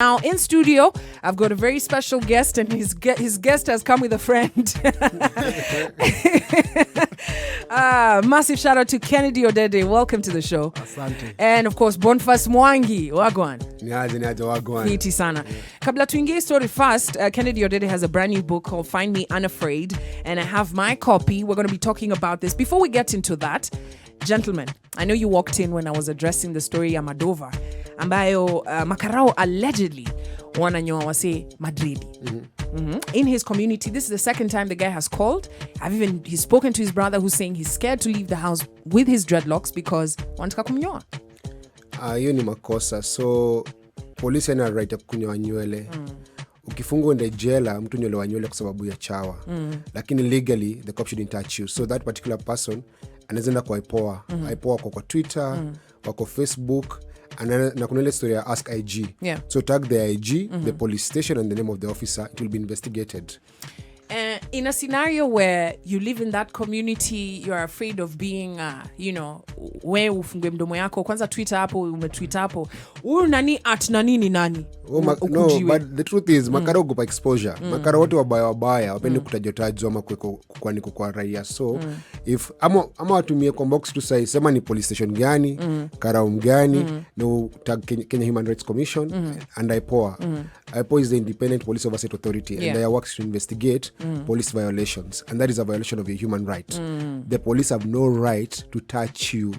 Now in studio, I've got a very special guest, and his guest has come with a friend. Massive shout out to Kennedy Odede. Welcome to the show. Asante. And of course, Boniface Mwangi. Wagwan. Niaje wagwan. Hiti sana. Kabla tuingie story first, Kennedy Odede has a brand new book called Find Me Unafraid, and I have my copy. We're going to be talking about this. Before we get into that, gentlemen, I know you walked in when I was addressing the story ya Madova, ambayo makarao allegedly wananyoa wase Madrid. In his community. This is the second time the guy has called. He's spoken to his brother, who's saying he's scared to leave the house with his dreadlocks because wanataka kumnyoa. Hiyo ni makosa. So polisi ana right ya kunyoa nywele. Ukifungwa ndani jela mtu nyolewa nywele kwa sababu ya chawa. Lakini legally the cop shouldn't touch you. So that particular person anaweza kwa ipoa kwa Twitter, kwa Facebook. Na kuna ile story ya Ask IG. Yeah. So tag the IG, the police station and the name of the officer. It will be investigated. In a scenario where you live in that community, you're afraid of being, we ufungwe mdomo yako. Kwanza Twitter hapo, umetweet hapo. Nani at nani ni nani? No, but the truth is, makara ugopa exposure. Makara wote wabaya, wapendi kutajotajwa ama kwa raia. So, if ama watumie Kwambox to say, sema ni police station gani, karaum gani, no tag Kenya Human Rights Commission, and IPOA. IPOA is the Independent Police Oversight Authority, and their work is to investigate police violations, and that is a violation of your human right. The police have no right to touch you.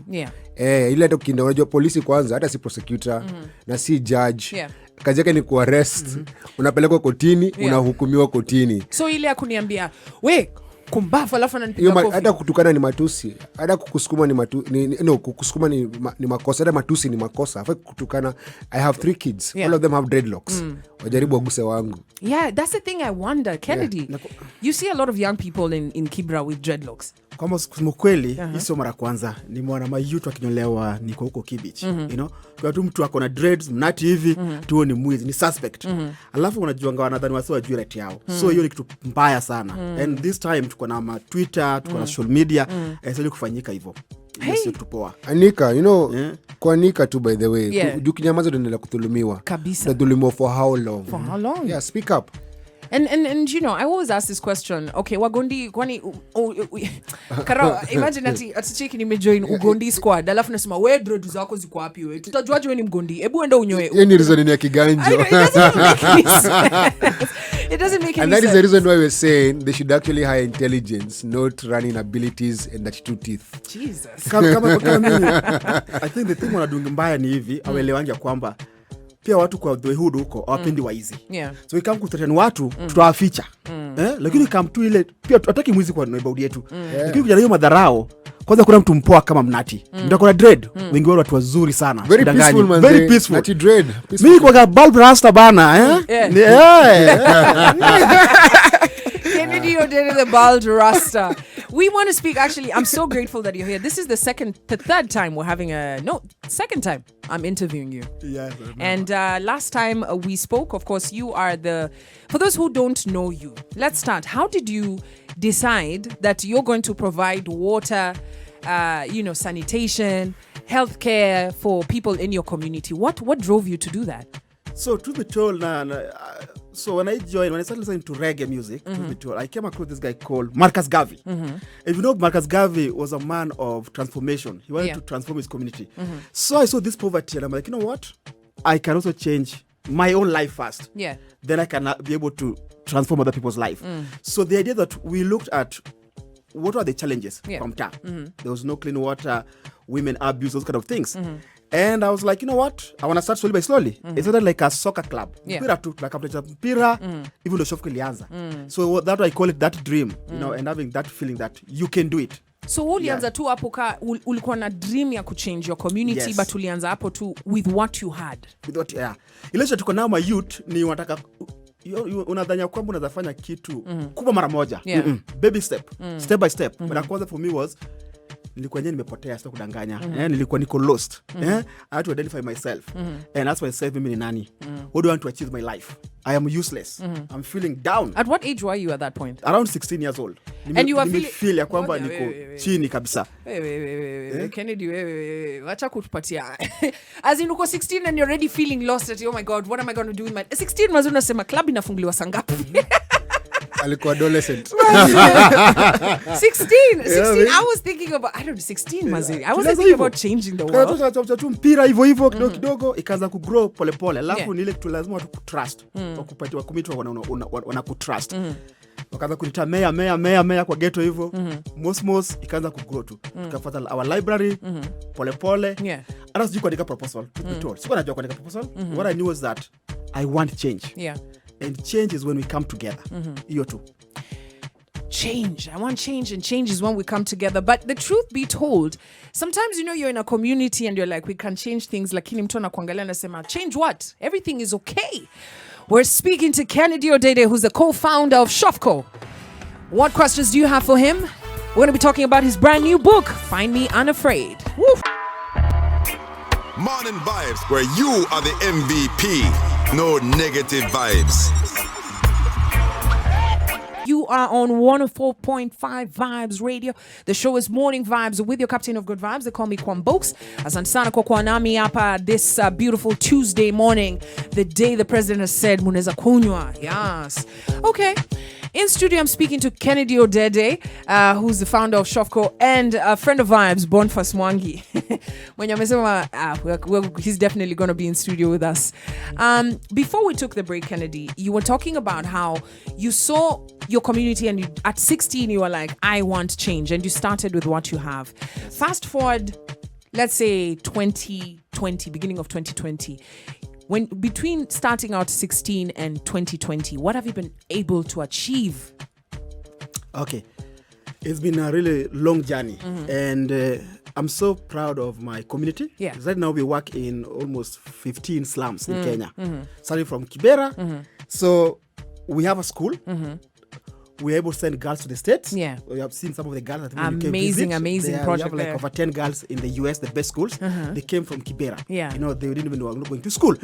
Ile hata ukienda unajua polisi kwanza hata si prosecutor na si judge. Kazi yake ni kuarrest. Unapelekwa kotini, unahukumiwa kotini. So ile akuniambia, we kumbafu alafu ananipiga kofi. Hata kutukana ni matusi. Hata kukusukuma kukusukuma ni makosa. Hata matusi ni makosa. Hata kutukana, I have 3 kids. All of them have dreadlocks. Wajaribu waguse wangu. Yeah, that's the thing I wonder. Kennedy, you see a lot of young people in Kibra with dreadlocks. Kama kusema kweli, hizo mara kwanza ni mwana mayutu akinyolewa niko huko Kibich. You know? Kwa tu mtu ako na dreads, mnati hivi, tuo ni mwizi, ni suspect. Alafu unajuanga wanadhani wasi wajui right yao. So hiyo ni kitu mbaya sana. And this time tuko na Twitter, tuko na social media, sio kufanyika hivyo. Sio tupoa. Anika, kwa Anika tu by the way. Ukinyamaza ndio kudhulumiwa. Kabisa. Kudhulumiwa for how long? For how long? Yeah, speak up. And I always ask this question. Okay, wagondi kwani Kara, imagine ati cheki nimejoin ugondi squad. Alafu nasema we dread zako ziko wapi wewe? Tutajuaje wewe ni mgondi? Hebu enda unyoe. Yeye ni reason ni ya kiganjo. It doesn't make any sense. And that is the reason why we're saying they should actually hire intelligence, not running abilities and that 2 teeth. Jesus. Kama mimi, I think the thing wanadunga mbaya ni hivi, awelewangi kwamba pia watu kwa the hood huko hawapendi waizi. So ikam kuthreaten watu tutawaficha. Lakini kama tu ile pia hataki mwizi kwa neighborhood yetu. Lakini kujana hiyo madharao, kwanza kuna mtu mpoa kama mnati. Ndio kuna dread. Wengi watu wazuri sana. Very peaceful man. Very peaceful. Nati dread. Mimi kwa bulb rasta bana, Kennedy Odede the bald rasta. We want to speak, actually, I'm so grateful that you're here. This is the third time we're having second time I'm interviewing you. Yes. And last time we spoke, of course, you are for those who don't know you, let's start. How did you decide that you're going to provide water, sanitation, healthcare for people in your community? What drove you to do that? So to be told, so when I started listening to reggae music, to be told, I came across this guy called Marcus Garvey. If you know, Marcus Garvey was a man of transformation. He wanted to transform his community. So I saw this poverty and I'm like, you know what? I can also change my own life first. Then I can be able to transform other people's life. So the idea that we looked at what are the challenges from town. There was no clean water, women abuse, those kind of things. And I was like, you know what? I want to start slowly by slowly. It's not like a soccer club. Mpira tu, like a mpira, even though shofke lianza. So that I call it that dream, and having that feeling that you can do it. So ulianza tu hapo ulikuwa na dream ya kuchange your community, but ulianza hapo tu with what you had. With what, ile tuko nao my youth ni wanataka unadhania kwamba unaweza kitu kubwa mara moja. Baby step, step by step. But kwanza for me was nilikuwa nimepotea, sita kudanganya. Nilikuwa niko lost. I had to identify myself. And ask myself, mimi ni nani? What do I want to achieve in my life? I am useless. I'm feeling down. At what age were you at that point? Around 16 years old. And you were feel ya kwamba niko chini kabisa. Kennedy, wacha kutupatia. As in uko 16 and you're already feeling lost at, oh my God, what am I going to do with my 16 mazu nasema club inafunguliwa sangapi? Alikuwa adolescent. 16. I was thinking about, I don't know, 16 mazi. I was thinking about changing the world. Kwa mpira hivyo kidogo ikaanza kugrow polepole. Alafu ni ile tu lazima watu kutrust. Wakupatiwa commit wana kutrust. Wakaanza kunita mea kwa ghetto hivyo. Mos ikaanza kugrow tu. Tukafuata our library polepole. Hata sijui kuandika proposal. Sikuwa najua kuandika proposal. What I knew was that I want change. And change is when we come together. Hiyo tu. Change. I want change, and change is when we come together. But the truth be told, sometimes you're in a community and you're like, we can change things. Lakini mtu anakuangalia anasema, change what? Everything is okay. We're speaking to Kennedy Odede, who's the co-founder of Shofco. What questions do you have for him? We're going to be talking about his brand new book, Find Me Unafraid. Woo! Morning Vybez, where you are the MVP. No negative vibes. You are on 104.5 Vibes Radio. The show is Morning Vybez with your captain of good vibes. They call me Kwambox. Asante sana kwa kuwa nami hapa this beautiful Tuesday morning, the day the president has said munaweza kunywa. Yes. Okay. In studio, I'm speaking to Kennedy Odede, who's the founder of Shofco, and a friend of Vybez, Boniface Mwangi. When he's definitely going to be in studio with us. Before we took the break, Kennedy, you were talking about how you saw your community and at 16, you were like, I want change. And you started with what you have. Fast forward, let's say 2020, beginning of 2020. When between starting out 16 and 2020, what have you been able to achieve? Okay. It's been a really long journey. And I'm so proud of my community. Yeah. Right now we work in almost 15 slums in Kenya. Starting from Kibera. So we have a school. We're able to send girls to the States. Yeah. We have seen some of the girls that amazing project. We have like over 10 girls in the US, the best schools. They came from Kibera. Yeah. They didn't even know going to school.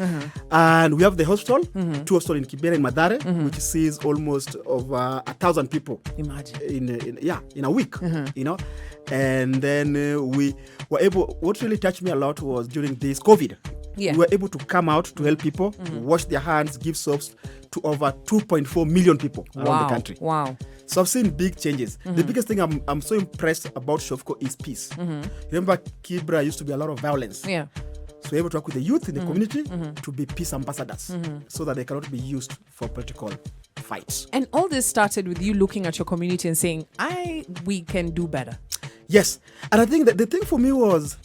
And we have the hospital, 2 hospitals in Kibera and Madare, which sees almost over 1,000 people. Imagine. In a week, And then we were able, what really touched me a lot was during this COVID. Yeah. We were able to come out to help people, wash their hands, give soaps to over 2.4 million people around the country. Wow. So I've seen big changes. The biggest thing I'm so impressed about Shofco is peace. Remember, Kibra used to be a lot of violence. Yeah. So we're able to work with the youth in the community to be peace ambassadors so that they cannot be used for political fights. And all this started with you looking at your community and saying, we can do better. Yes. And I think that the thing for me was,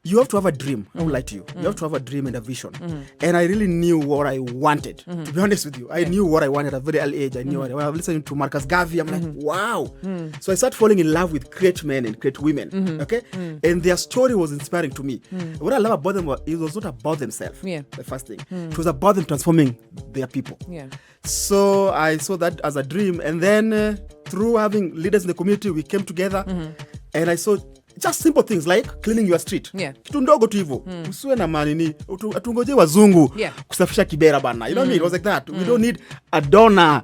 you have to have a dream. I won't lie to you. You have to have a dream and a vision. And I really knew what I wanted. To be honest with you, I knew what I wanted at a very early age. I knew when I was listening to Marcus Garvey, I'm like, wow. So I started falling in love with great men and great women. Okay? And their story was inspiring to me. What I love about them was it was not about themselves. Yeah. The first thing. It was about them transforming their people. Yeah. So I saw that as a dream. And then through having leaders in the community, we came together and I saw just simple things like cleaning your street. Yeah. Kitu ndogo tu hivyo. Usiwe na manini, atungoje wazungu kusafisha Kibera bana. You know what I mean? It was like that. We don't need a donor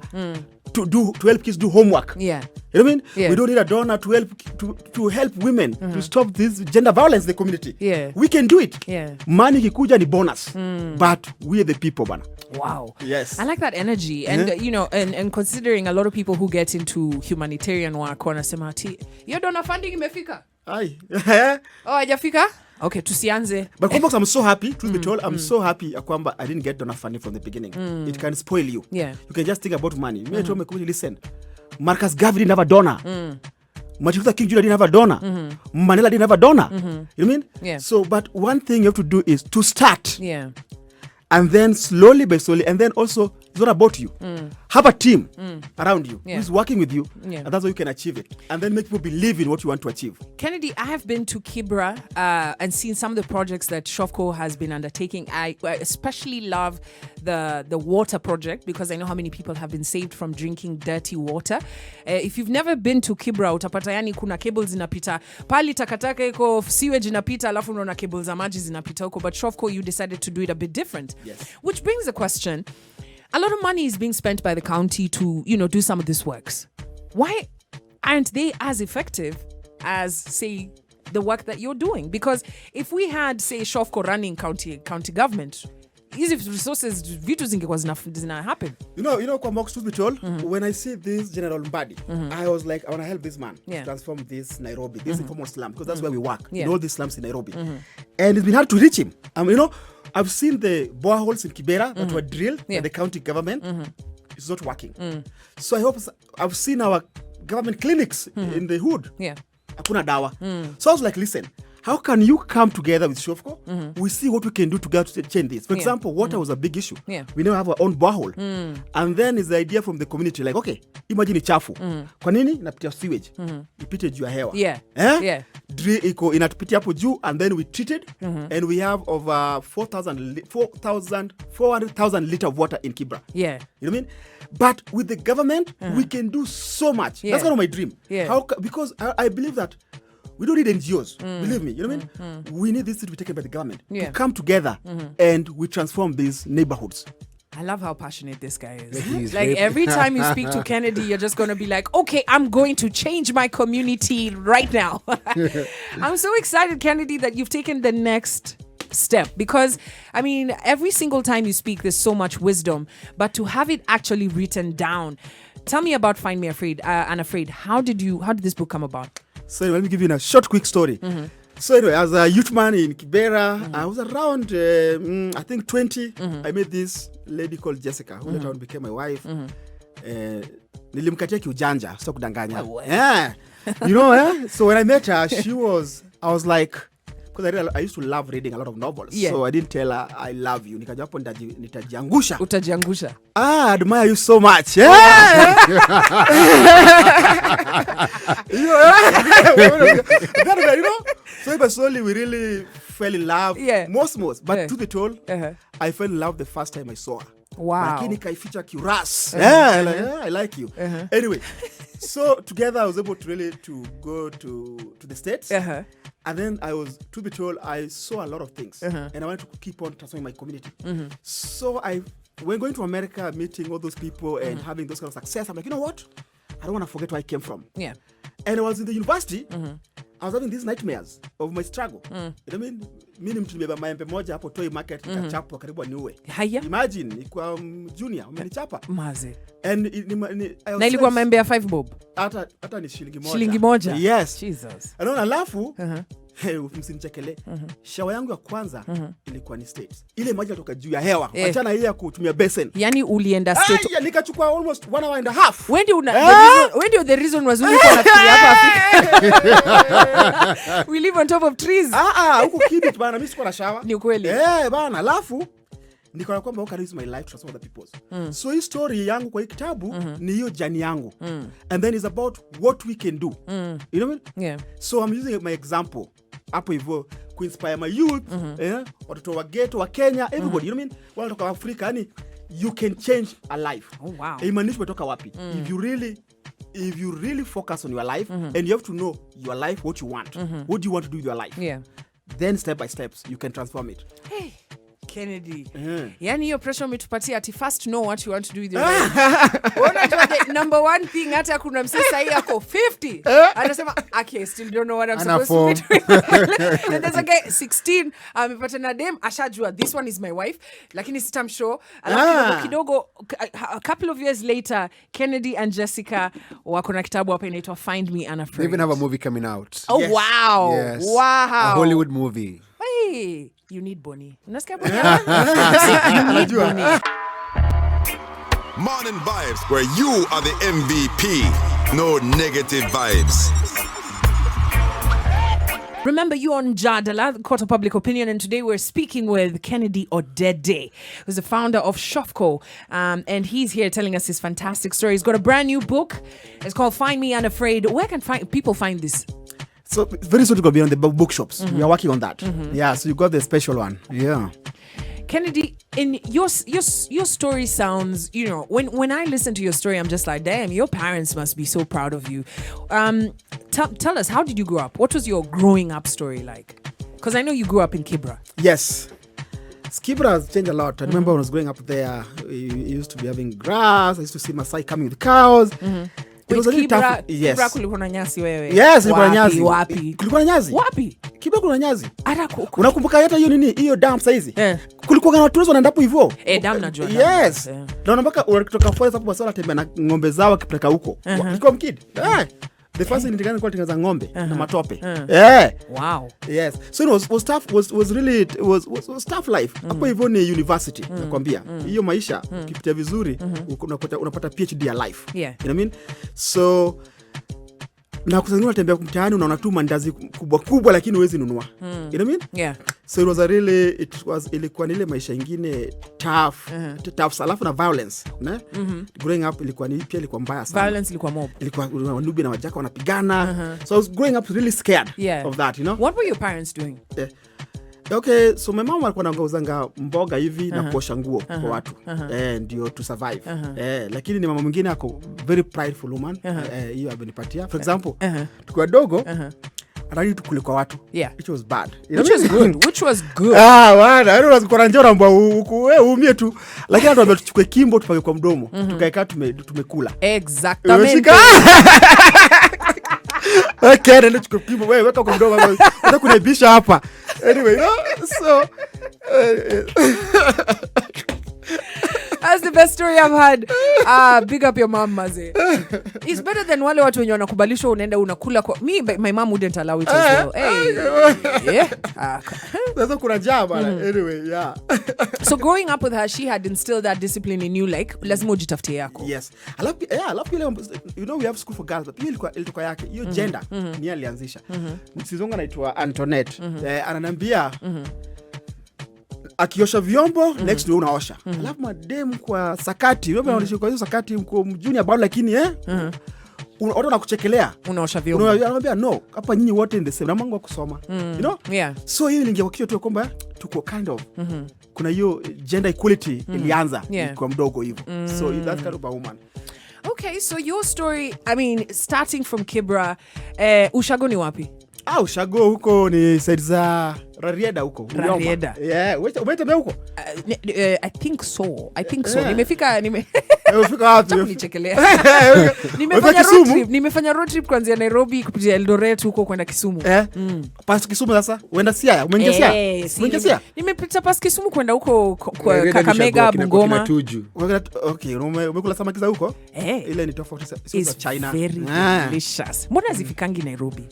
to help kids do homework. Yeah. You know what I mean? Yeah. We don't need a donor to help women to stop this gender violence in the community. Yeah. We can do it. Yeah. Money kikuja ni bonus. But we are the people bana. Wow. Yes. I like that energy. And and considering a lot of people who get into humanitarian work wanasema ati hiyo donor funding imefika. Aye. Hajafika? Okay, tusianze. But Kwambox, I'm so happy, truth be told, I'm so happy Akwamba I didn't get donor funding from the beginning. It can spoil you. Yeah. You can just think about money. Me told my community, listen, Marcus Garvey didn't have a donor. Martin Luther King Jr. didn't have a donor. Mandela didn't have a donor. You know what I mean? Yeah. So, but one thing you have to do is to start. Yeah. And then slowly by slowly, and then also, it's not about you. Have a team around you who's working with you, and that's how you can achieve it. And then make people believe in what you want to achieve. Kennedy, I have been to Kibra and seen some of the projects that Shofco has been undertaking. I especially love the water project because I know how many people have been saved from drinking dirty water. If you've never been to Kibra, utapata yani kuna cables zinapita. Pali takataka iko sewage inapita, alafu unaona cables za maji zinapita huko. But Shofco, you decided to do it a bit different. Yes. Which brings the question, A lot of money is being spent by the county to, do some of these works. Why aren't they as effective as, say, the work that you're doing? Because if we had, say, Shofco running county government, easy resources, vitu zingekuwa zina happen. You know, Kwambox, truth be told, when I see this General Mbadi, I was like, I want to help this man to transform this Nairobi, this informal slum, because that's where we work. In all these slums in Nairobi. And it's been hard to reach him. I've seen the boreholes in Kibera that were drilled by the county government. It's not working. So I hope I've seen our government clinics in the hood. Hakuna dawa. So I was like, listen, how can you come together with Shofco? We see what we can do together to change this. For example, water was a big issue. We now have our own borehole. And then is the idea from the community, like, okay, imagine chafu. Kwa nini inapitia sewage? Ipite juu ya hewa. Inatupitia hapo juu, and then we treated, and we have over 400,000 liters of water in Kibra. You know what I mean? But with the government, we can do so much. That's kind of my dream. Because I believe that we don't need NGOs. Believe me. You know what I mean? We need this to be taken by the government to come together and we transform these neighborhoods. I love how passionate this guy is. Like every time you speak to Kennedy, you're just going to be like, okay, I'm going to change my community right now. I'm so excited, Kennedy, that you've taken the next step, because I mean, every single time you speak, there's so much wisdom, but to have it actually written down. Tell me about Find Me Unafraid. How did this book come about? So let me give you a short, quick story. So anyway, as a youth man in Kibera, I was around, I think 20. I met this lady called Jessica, who later on became my wife. Nilimkatia kiujanja, so kudanganya. So when I met her, I was like, because I used to love reading a lot of novels. So I didn't tell her I love you. Nikaja hapo nitajiangusha. Utajiangusha. I admire you so much. So slowly we really fell in love. Most. But to be told, I fell in love the first time I saw her. Wow. Lakini kaificha kiuras. I like you. Anyway, so together I was able to really to go to the States. And then to be told, I saw a lot of things. And I wanted to keep on transforming my community. So when going to America, meeting all those people and having those kind of success, I'm like, you know what? I don't want to forget where I came from. And I was in the university, I was having these nightmares of my struggle. You know what I mean? Mimi mtu nimebeba maembe moja hapo Toy Market nikachapwa karibu niue. Imagine nilikuwa junior umenichapa. Maze. And na ilikuwa maembe ya 5 bob. Hata ni shilingi moja. Shilingi moja. Yes. Jesus. Anaona alafu msinichekele. Shawa yangu ya kwanza ilikuwa ni States. Ile maji kutoka juu ya hewa. Achana hii ya kutumia basin. Yani ulienda States. Nikachukua almost 1 hour and a half. When do the reason was ulikuwa nafikiria hapa Afrika. We live on top of trees. Huko kidit bana, mimi sikuwa na shower. Ni kweli. Bana, alafu nikaona kwamba how can I use my life to transform other people's. So hii story yangu kwa hii kitabu ni hiyo jani yangu. And then it's about what we can do. You know what I mean? So I'm using my example hapo hivyo ku inspire my youth, watoto wa ghetto wa Kenya, everybody, you know what I mean? Wale kutoka Afrika, yani you can change a life. Oh wow. Imanishi umetoka wapi? If you really focus on your life and you have to know your life, what you want. What do you want to do with your life? Then step by steps you can transform it. Hey, Kennedy. Yani hiyo pressure umetupatia ati first know what you want to do with your life. Unajua the number one thing, hata kuna msisa hii yako 50. Anasema, okay, still don't know what I'm supposed to be doing. And there's a guy 16, amepata na dem, ashajua this one is my wife, lakini sitamshow. Alafu kidogo a couple of years later, Kennedy and Jessica wako na kitabu hapa inaitwa Find Me Unafraid. They even have a movie coming out. Oh yes. Wow. Yes. Wow. A Hollywood movie. Hey, you need Bonnie. Unasikia Bonnie? You need Bonnie. Morning Vybez, where you are the MVP. No negative vibes. Remember, you're on Jadala, Court of Public Opinion, and today we're speaking with Kennedy Odede, who's the founder of Shofco, and he's here telling us his fantastic story. He's got a brand new book. It's called Find Me Unafraid. Where can people find this? So very soon it's going to be on the bookshops. We are working on that. So you got the special one. Kennedy, in your story sounds, when I listen to your story, I'm just like, damn, your parents must be so proud of you. Tell us, how did you grow up? What was your growing up story like? Because I know you grew up in Kibra. Yes. Kibra has changed a lot. I remember when I was growing up there, you used to be having grass. I used to see Masai coming with cows. It was a really tough. Yes. Kibra kulikuwa na nyasi wewe. Yes, kulikuwa na nyasi. Wapi? Kulikuwa na nyasi. Wapi? Kibra kuna nyasi. Atako. Unakumbuka hata hiyo nini? Hiyo dam saizi. Kulikuwa na watu wanaenda hapo hivyo. Dam najua. Yes. Na unapaka unatoka forest hapo basi wanatembea na ng'ombe zao wakipeleka huko. Nilikuwa mkid. The first thing nilikuwa kutengeneza ng'ombe na matope. Wow. Yes. So it was tough, was really was tough life. Hapo hivyo ni university nakwambia. Hiyo maisha ukipitia vizuri unapata PhD ya life. Yeah. You know what I mean? So na kuzanua tembea mtaani unaona tu mandazi kubwa kubwa lakini huwezi nunua. You know what I mean? Yeah. So ilikuwa ile maisha ingine tough alafu na violence, ne? Growing up ilikuwa mbaya sana. Violence ilikuwa mob. Ilikuwa wanubi na wajaka wanapigana. So I was growing up really scared of that, you know? What were your parents doing? Okay, so my mom alikuwa anauzanga mboga hivi na kuosha nguo kwa watu. Ndio to survive. Lakini ni mama mwingine ako very prideful woman. Hiyo amenipatia. For example, tukiwa dogo anali tukule kwa watu. It was bad. Which was good. Wana, I don't know njora mbwa wewe umie tu. Lakini hata tuchukue kimbo tupake kwa mdomo. Tukaeka tumekula. Exactly. Okay, ndio chukue kimbo wewe weka kwa mdomo. Unataka kuniibisha hapa. Anyway, you know, so that's the best story I've had. Big up your mom, maze. It's better than wale watu wenye wanakubalishwa unaenda unakula kwa me. My mom wouldn't allow it as well. Yeah. Sasa kuna njaa bana. Anyway, yeah. So growing up with her, she had instilled that discipline in you, like lazima ujitafutie yako. Yes. I love you know we have school for girls, but ilikuwa yake. Hiyo gender ni alianzisha. Msizonga anaitwa Antoinette. Ananiambia akiosha vyombo next day unaosha. Alafu madem kwa sakati, wewe unaosha kwa hiyo sakati mko junior bado lakini watu wanakuchekelea. Unaosha vyombo. Anamwambia no, hapa nyinyi wote in the same. Na Mungu akusoma. You know? Yeah. So hiyo ingia wakio tu kwamba tuko kind of kuna hiyo gender equality ilianza kwa mdogo hivyo. So that's kind of a woman. Okay, so your story, I mean, starting from Kibra, ushago ni wapi? Ushago huko ni side za Rarieda huko. Rarieda. Yeah, umetembea huko? I think so. Yeah. Nimefika wapi? Nichekelea. Nimefanya road trip kuanzia Nairobi kupitia Eldoret huko kwenda Kisumu. Pas Kisumu sasa. Uenda Siaya? Umeingia Siaya? Nimepita pas Kisumu kwenda huko kwa Kakamega, Bungoma. Okay, umekula samaki za huko? Ile ni tofauti za China. Very delicious. Mbona zifikangi Nairobi?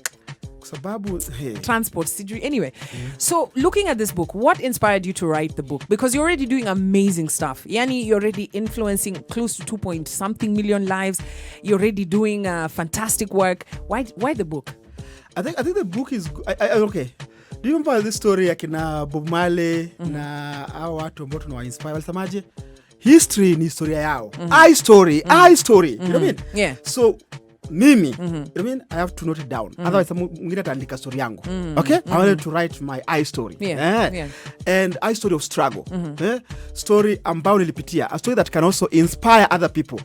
Sababu transport sijui. Anyway, so looking at this book, what inspired you to write the book? Because you're already doing amazing stuff. Yani, you're already influencing close to 2.something million lives. You're already doing fantastic work. Why the book? I think the book is okay. Do you remember this story ya kina Bob Marley na hao watu ambao tunawainspire walisemaje? History ni historia yao. I story. You know what I mean? Yeah. So mimi, you know what I mean? I have to note it down. Otherwise, mwingine ataandika story yangu. Okay? I wanted to write my I story. Yeah. And I story of struggle. Story ambao nilipitia. A story that can also inspire other people.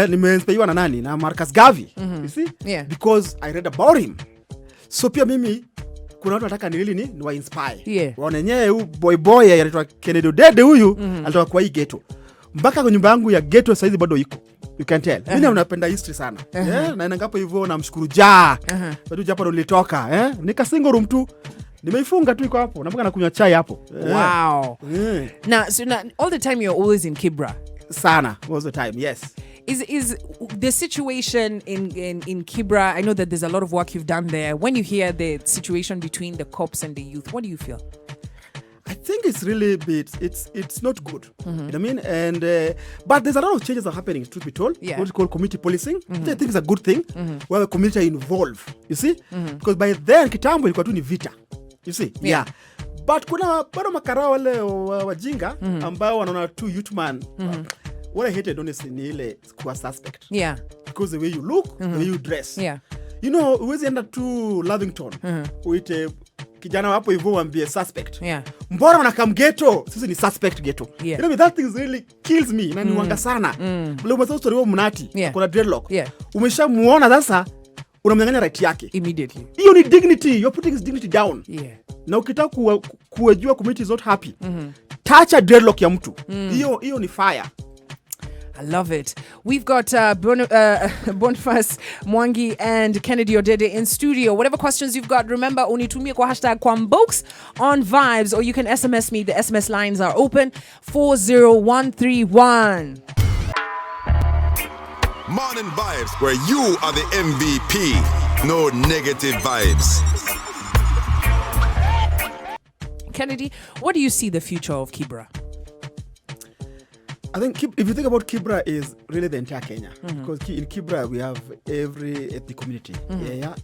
Nimeinspiriwa na nani? Na Marcus Garvey. You see? Yeah. Because I read about him. So pia mimi kuna watu nataka ni wa inspire. Yeah. Waonenyewe huyu boy anaitwa Kennedy Odede huyu alitoka kwa hii ghetto. Mpaka kwa nyumba yangu ya ghetto saizi bado iko. You can tell. Mimi napenda history sana. Na ngapo hivyo namshukuru Jah. Watu japo nilitoka, nika single room tu. Nimeifunga tu iko hapo. Napaka nakunywa chai hapo. Wow. Now all the time you're always in Kibra. Sana, all the time. Yes. Is the situation in Kibra, I know that there's a lot of work you've done there. When you hear the situation between the cops and the youth, what do you feel? I think it's really it's not good. You know what I mean? And but there's a lot of changes that are happening, truth be told. Yeah. What we call community policing. Which I think is a good thing. Where the community are involved. You see? Because by then kitambo ilikuwa tu ni vita. You see? Yeah. But kuna bado makara wale wajinga ambao wanaona tu youth man. What I hated honestly ni ile kuwa suspect. Yeah. Because the way you look, the way you dress. Yeah. You know, uwezi enda to Lavington. Uite kijana wapo hivyo waambie suspect. Yeah. Mbona wanakam ghetto? Sisi ni suspect ghetto. Yeah. You know, that thing really kills me. Na niwanga sana. Bila umesema story wao mnati. Yeah. Kuna dreadlock. Yeah. Umeshamuona sasa unamnyang'anya right yake. Immediately. Hiyo ni dignity. You're putting his dignity down. Yeah. Na ukitaka kuwajua community is not happy. touch a dreadlock ya mtu. Hiyo ni fire. I love it. We've got Boniface Mwangi and Kennedy Odede in studio. Whatever questions you've got, remember, unitumie kwa #Kwambox on Vibes, or you can SMS me. The SMS lines are open, 40131. Morning Vybez, where you are the MVP. No negative vibes. Kennedy, what do you see the future of Kibra? I think if you think about Kibra, is really the entire Kenya, because in Kibra we have every ethnic community,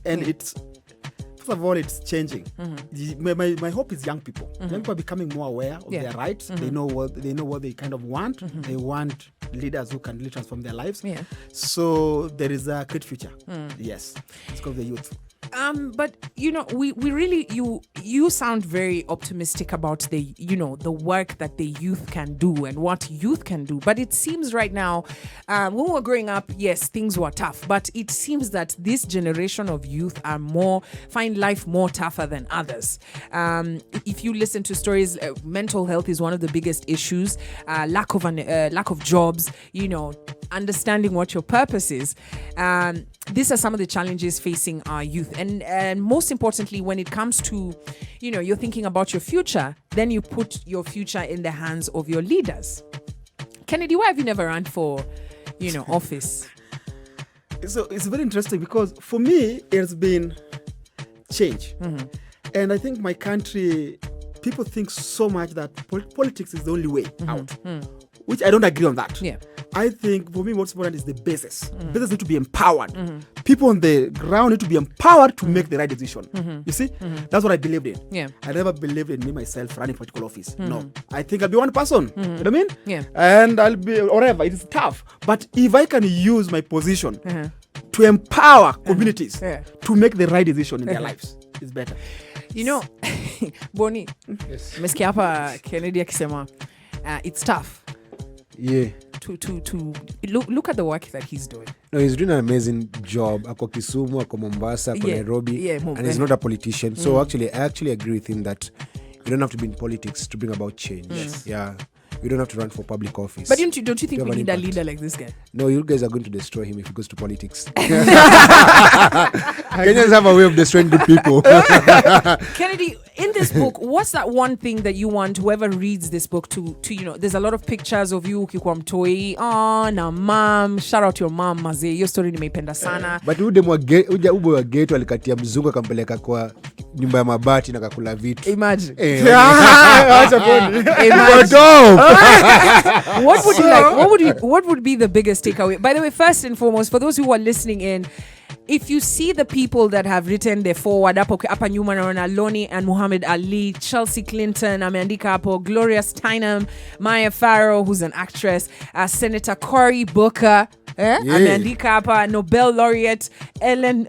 and it's, first of all, it's changing. My hope is young people. Young people are becoming more aware of their rights. They know what they kind of want. They want leaders who can really transform their lives. So there is a great future. Yes, it's called the youth. But we really, you sound very optimistic about the work that the youth can do and what youth can do. But it seems right now, when we were growing up, yes, things were tough. But it seems that this generation of youth find life more tougher than others. If you listen to stories, mental health is one of the biggest issues. Lack of jobs. Understanding what your purpose is. These are some of the challenges facing our youth. And most importantly, when it comes to, you're thinking about your future, then you put your future in the hands of your leaders. Kennedy, why have you never run for, office? So it's very interesting, because for me, it's been change. And I think my country, people think so much that politics is the only way out, which I don't agree on that. Yeah. I think for me, what's important is the basis. Basis need to be empowered. People on the ground need to be empowered to make the right decision. You see, that's what I believed in. Yeah. I never believed in me myself running political office. No, I think I'll be one person. You know what I mean? Yeah. And I'll be whatever. It is tough, but if I can use my position to empower communities to make the right decision in their lives, it's better. Boni, umesikia hapa Kennedy akisema it's tough. Yeah. To look at the work that he's doing. No, he's doing an amazing job. Ako Kisumu, ako Mombasa, ako Nairobi, and he's not a politician. So I actually agree with him that you don't have to be in politics to bring about change. Yes. Yeah. You don't have to run for public office. But don't you think we need a leader like this guy? No, you guys are going to destroy him if he goes to politics. Kenyans have a way of destroying good people. Kennedy, in this book, what's that one thing that you want whoever reads this book to there's a lot of pictures of you ukikuwa mtoi, na mom, shout out your mom, mazee, your story nimeipenda sana. But ubo wa gate alikatia mzungu akampeleka kwa nyumba ya mabati na kakula vitu. Imagine. What would be the biggest takeaway? By the way, first and foremost, for those who are listening in, if you see the people that have written their forward, hapa nyuma naona Loni and Muhammad Ali, Chelsea Clinton, ameandika hapo, Gloria Steinem, Maya Farrow, who's an actress, Senator Cory Booker, ameandika hapa, Nobel laureate Ellen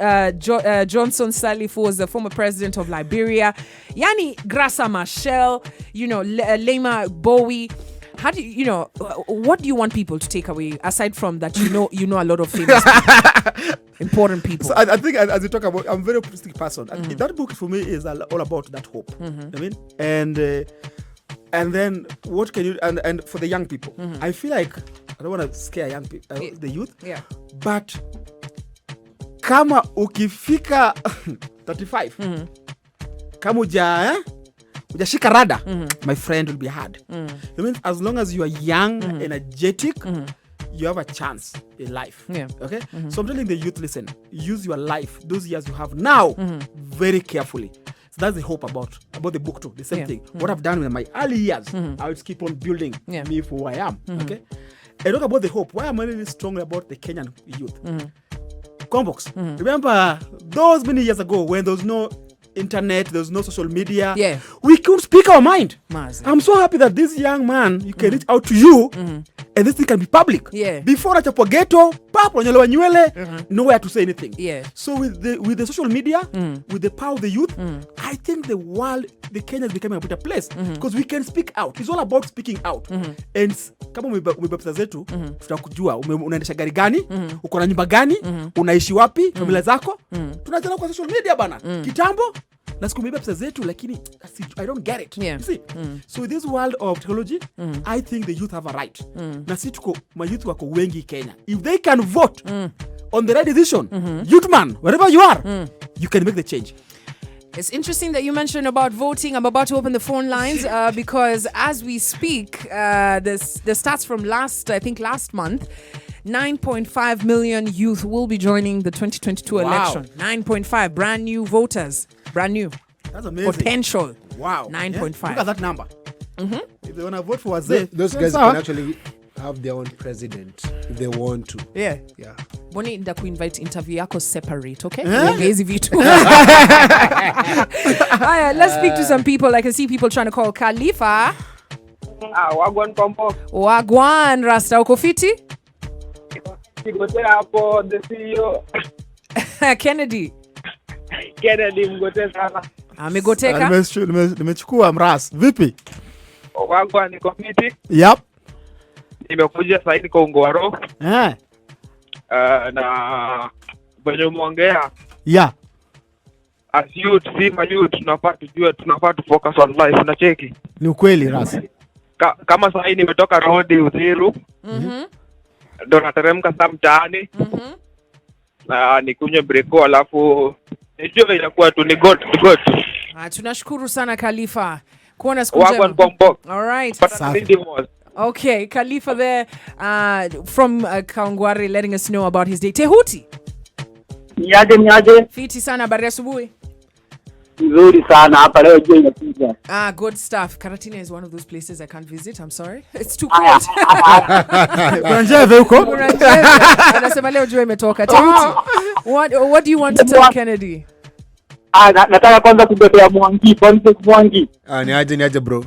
Johnson Sirleaf, who was the former president of Liberia, Yani Graça Machel, Lema Bowie. How do what do you want people to take away, aside from that you know a lot of famous people, important people? So I think as you talk about, I'm a very optimistic person. And that book for me is all about that hope. I mean, and then what can you and for the young people, I feel like I don't want to scare young people, the youth. Yeah. But kama ukifika 35, kama ujashika rada, my friend, will be hard. I mean, as long as you are young, energetic, you have a chance in life. Yeah. Okay? So I'm telling the youth, listen, use your life, those years you have now, very carefully. So that's the hope about the book too. The same thing. What I've done in my early years, I will keep on building me for who I am. Okay? And talk about the hope. Why am I really strong about the Kenyan youth? Kwambox. Remember those many years ago when there was no internet, there's no social media, we could speak our mind. I'm so happy that this young man, you can reach out to you, and this thing can be public. Before achapo ghetto, onyolewa nywele, nowhere to say anything. So with the social media, with the power of the youth, I think the world, the Kenya is becoming a better place because we can speak out. It's all about speaking out. And kama umebaptiza zetu, tutakujua unaendesha gari gani, uko na nyumba gani, unaishi wapi, familia zako, tunajana kwa social media bana. Kitambo na sikumeiba pesa zetu lakini I don't get it. Yeah. You see? So in this world of technology, I think the youth have a right. Na si tuko mayouth wako wengi Kenya. If they can vote on the right decision, youth man, wherever you are, you can make the change. It's interesting that you mentioned about voting. I'm about to open the phone lines because as we speak, the stats from last month, 9.5 million youth will be joining the 2022 election. 9.5 brand new voters. Brand new. That's amazing. Potential. Wow. 9.5. Yeah? Look at that number. If they want to vote for Wazee, those guys can actually have their own president if they want to. Yeah. Yeah. Boni nda kuinvite interview yako separate, okay? Eh? Hizi vitu. Let's speak to some people. I can see people trying to call Khalifa. Wagwan Kwambox. Wagwan Rasta, uko fiti? Kigote hapo the CEO. Kennedy. Kennedy mgote sana. Amegoteka. Nimechukua mras. Vipi? Wagwan ni committee. Yep. Nimekuja sasa hivi kwa Ungwaro. Na wenye umeongea. Yeah. As youth, si youth, tunafaa tu focus on life na cheki. Ni ukweli ras. Kama sasa hivi nimetoka road Uthiru. Ndo nateremka saa mtaani. Na nikunywe breko alafu nijue inakuwa tu ni got. Tunashukuru sana Khalifa. Kuona siku Wagwan Kwambox. All right. Okay, Khalifa there from Kawangware letting us know about his day. Tehuti. Niaje. Fiti sana, habari asubuhi. Nzuri sana hapa leo je inakuja. Good stuff. Karatina is one of those places I can't visit. I'm sorry. It's too cold. Unajeve huko? Anasema leo jua imetoka. Tehuti. What do you want to tell Kennedy? Nataka kwanza kugotea Mwangi. Niaje bro.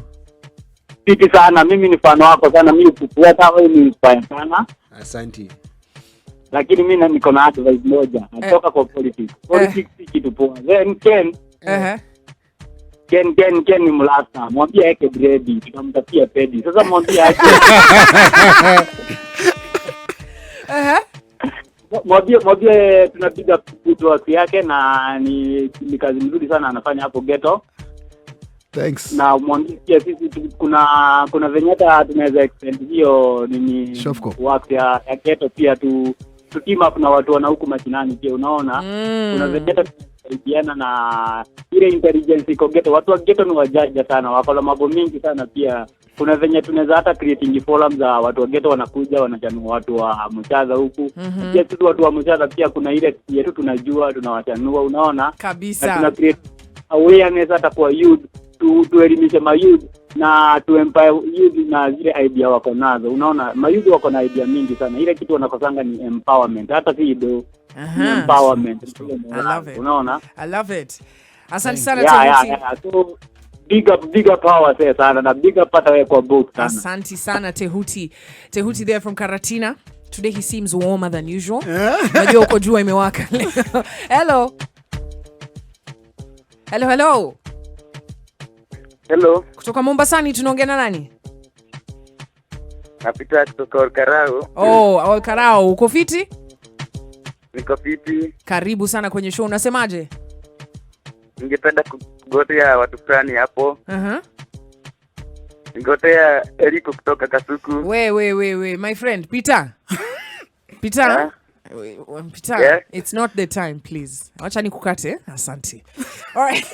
Fiti sana, mimi ni fan wako sana, mimi kufuata wewe ni inspire sana. Asante. Lakini mimi niko na advice moja. Natoka kwa politics. Politics si kitu poa. Then Ken ni mlata. Mwambie yake grade, tutamtafutia pedi. Sasa mwambie yake. Mwambie tunapiga kutoa yake na ni kazi nzuri sana anafanya hapo ghetto. Thanks. Na mwambie pia sisi kuna venye hata tunaweza extend hiyo nini work ya ghetto pia tu team up na watu wana huku mashinani pia unaona. Kuna venye hata tunasaidiana na ile intelligence iko ghetto. Watu wa ghetto ni wajaja sana, wako na mambo mingi sana pia. Kuna venye tunaweza hata creating forums za watu wa ghetto wanakuja wanachanua watu wa mchaza huku. Pia sisi watu wa mchaza pia kuna ile yetu tunajua tunawachanua unaona. Kabisa. Na tuna create awareness hata kwa youth tuelimishe mayouth na empower youth na zile idea wako nazo unaona mayouth wako na idea mingi sana ile kitu wanakosanga ni empowerment hata si do empowerment I love it. Unaona I love it. Asante sana Tehuti. So big up power sana na big up hata wewe kwa book sana. Asante sana Tehuti there from Karatina. Today he seems warmer than usual. Najua uko jua imewaka. Hello. Kutoka Mombasani tunaongea na nani? Napita kutoka Olkarau. Olkarau, uko fiti? Niko fiti. Karibu sana kwenye show. Unasemaje? Ningependa kugotea watu fulani hapo. Ningotea Eriko kutoka Kasuku. We, my friend, Peter. Peter? Peter, yeah? It's not the time, please. Wacha nikukate. Asante. All right.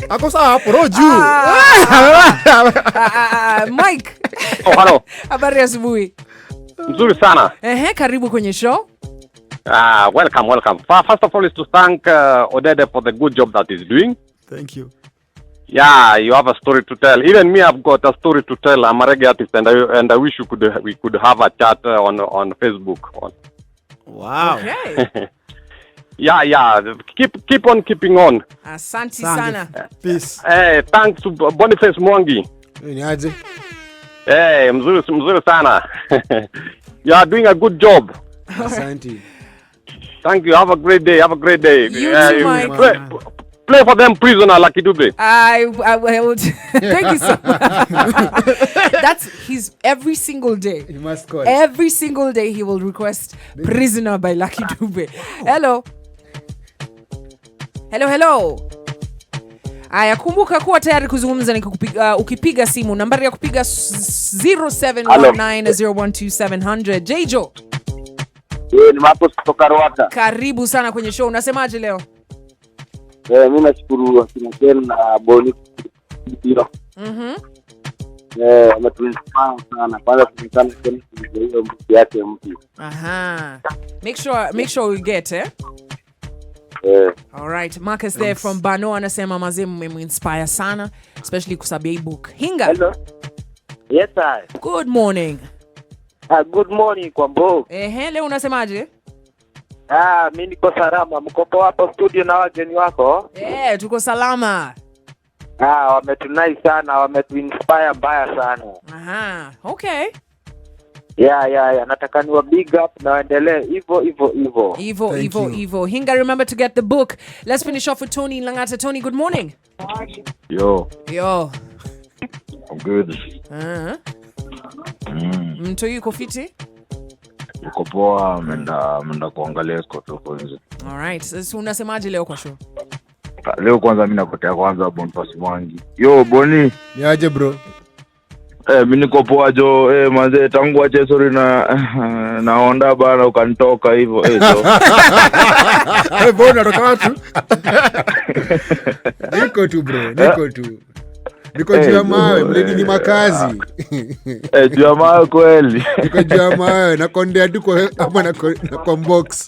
Ako sawa hapo roju. Mike. Hello. Habari asubuhi. Nzuri sana. Karibu kwenye show. Welcome. First of all is to thank Odede for the good job that he's doing. Thank you. Yeah, you have a story to tell. Even me, I've got a story to tell. I'm a reggae artist, and I wish we could have a chat on Facebook. Wow. Okay. Yeah. Keep on keeping on. Asante sana. Peace. Hey, thanks to Boniface Mwangi. Niaje. Hey, mzuri sana. You are doing a good job. Asante. Thank you. Have a great day. You too, Mike. Play for them, Prisoner, Lucky Dube. I will. Thank you so much. That's his every single day. You must call. Every single day he will request Prisoner by Lucky Dube. Hello. Hello. Aya, kumbuka kuwa tayari kuzungumza ukipiga simu. Nambari ya kupiga 0719012700. Jejo. Ni Marcos kutoka Rwanda. Karibu sana kwenye show. Unasemaje leo? Mimi nashukuru akina Ken na Boni. Ametuinspire sana. Kwanza tunataka Ken hiyo muziki yake mpya. Aha. Make sure we get All right, Marcus there from Bano anasema mazee mmeinspire sana, especially kusabia hii book. Hinga. Hello. Yes sir. Good morning. Good morning Kwambox. Leo unasemaje? Mimi niko salama. Mko hapo studio na wageni wako? Tuko salama. Wametunai sana, wametuinspire mbaya sana. Aha. Okay. Yeah. Nataka niwa big up na waendelee hivyo. Hinga, remember to get the book. Let's finish off with Tony Langata. Tony, good morning. Yo. I'm good. Mtu yuko fiti? Yuko poa, menda kuangalia kwa nje. All right. So unasemaje leo kwa show? Leo kwanza mimi nakotea kwanza Boniface Mwangi. Yo Boni. Niaje bro? Mimi niko poa jo, manze tangu ache sorry na onda bana ukanitoka hivyo so. Bona toka watu. Niko tu bro, niko juu ya mawe, mledi ni makazi. Juu ya mawe kweli. Niko juu ya mawe, nakondea tu kwa hapa na Kwambox.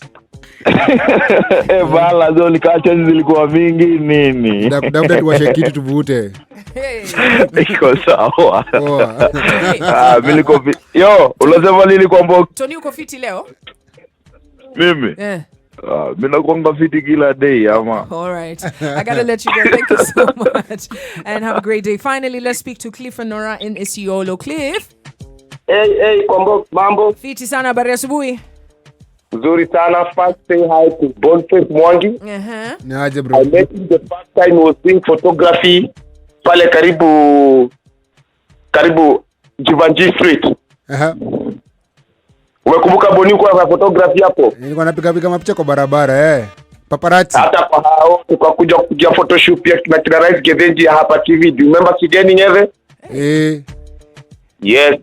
Bala zo nikacha zilikuwa mingi nini. Labda tuwashe kitu tuvute. Iko sawa. Mimi niko yo, unasema nini Kwambox? Tony uko fiti leo? Mimi? Mimi nakuanga fiti kila day ama. All right. I got to let you go. Thank you so much. And have a great day. Finally, let's speak to Cliff and Nora in Isiolo. Cliff? Hey, Kwambox, mambo? Fiti sana, habari asubuhi. Nzuri sana. First say hi to Boniface Mwangi. Niaje bro? I met him the first time he was doing photography pale karibu Jivanji Street. Umekumbuka Boni kwa photography hapo? Nilikuwa napiga mapicha kwa barabara paparazzi. Hata kwa hao tukakuja kupiga photoshoot pia na kina Rise Gedenji hapa TV. Do you remember Kigeni Nyeve? Yes.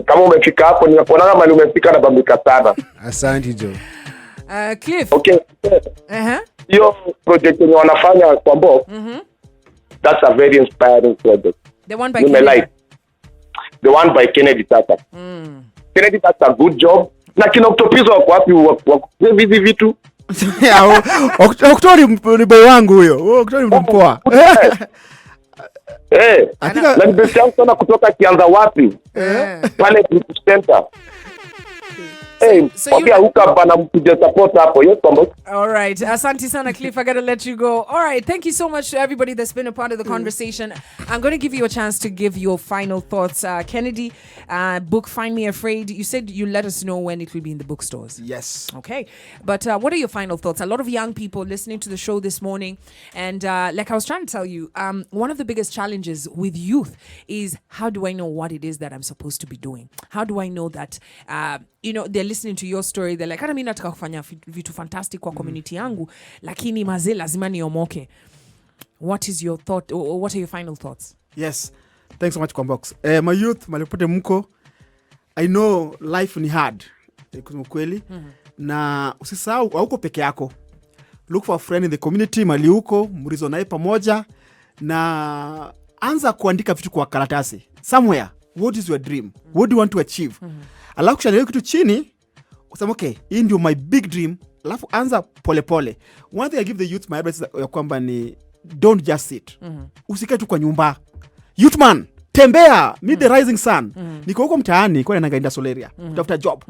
Kama umefika hapo ninakuona kama umefika na bambika sana. Asante jo. Cliff. Okay. Hiyo project yenye wanafanya kwa Bob. That's a very inspiring project. The one by Kennedy. The one by Kennedy Tata. Kennedy does a good job. Na kina Octopizo wako wapi hivi vitu? Octopi ni boy wangu huyo. Octopi ni mpoa. Na best yangu sana kutoka Kianza wapi? Pale center. So you bana mpige support hapo. Yes, Kwambox. All right. Asante sana Cliff, I got to let you go. All right. Thank you so much to everybody that's been a part of the conversation. I'm going to give you a chance to give your final thoughts. Kennedy, book Find Me Afraid. You said you let us know when it will be in the bookstores. Yes. Okay. But what are your final thoughts? A lot of young people listening to the show this morning. And like I was trying to tell you, one of the biggest challenges with youth is how do I know what it is that I'm supposed to be doing? How do I know that, they're listening to your story, they're like, mimi nataka kufanya vitu fantastic kwa community yangu, lakini mazee lazima niomoke. What is your thought, or what are your final thoughts? Yes, thanks so much Kwambox. My youth, malipote mko, I know life ni hard, kusema kweli, na usisahau hauko peke yako. Look for a friend in the community, mali uko, murizo naye pamoja, na anza kuandika vitu kwa karatasi. Somewhere, what is your dream? What do you want to achieve? Alafu kushaelewa kitu chini, usema okay, hii ndio my big dream, alafu anza pole. One thing I give the youth my advice ya kwamba ni don't just sit. Usikae tu kwa nyumba. Youth man, tembea, meet the rising sun. Niko huko mtaani kwa nanga industrial area, tafuta job.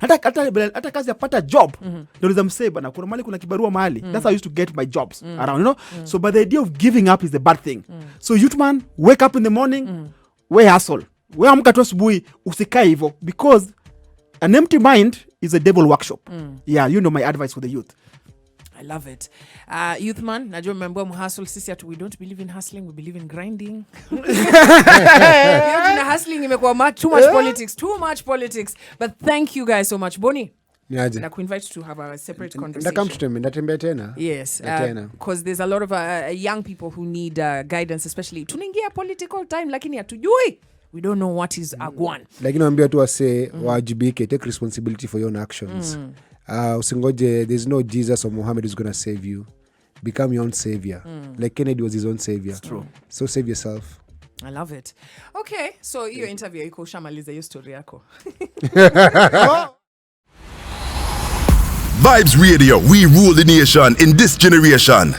Hata kazi ya pata job, ndio niza mseba na kuna mali kuna kibarua mahali. That's how I used to get my jobs around, So but the idea of giving up is the bad thing. So youth man, wake up in the morning, we hustle. We amka tu asubuhi, usikae hivyo, because an empty mind is a devil workshop. Yeah, my advice for the youth. I love it. Youth man, najua mmembo mhustle, sisi we don't believe in hustling, we believe in grinding. Hustling imekuwa too much politics. But thank you guys so much. Boni, Niaje. Na kuinvite to have a separate Ndakam conversation. Ndatembea tena. Yes, because there's a lot of young people who need guidance, especially tunaingia political time lakini hatujui. We don't know what is agwan. Lakini naambia tu wase wajibike, take responsibility for your own actions. Usingoje, there's no Jesus or Muhammad who's going to save you. Become your own savior. Like Kennedy was his own savior. It's true. So save yourself. I love it. Okay, so your interview iko ushamaliza hiyo story yako. Vybez Radio, we rule the nation in this generation.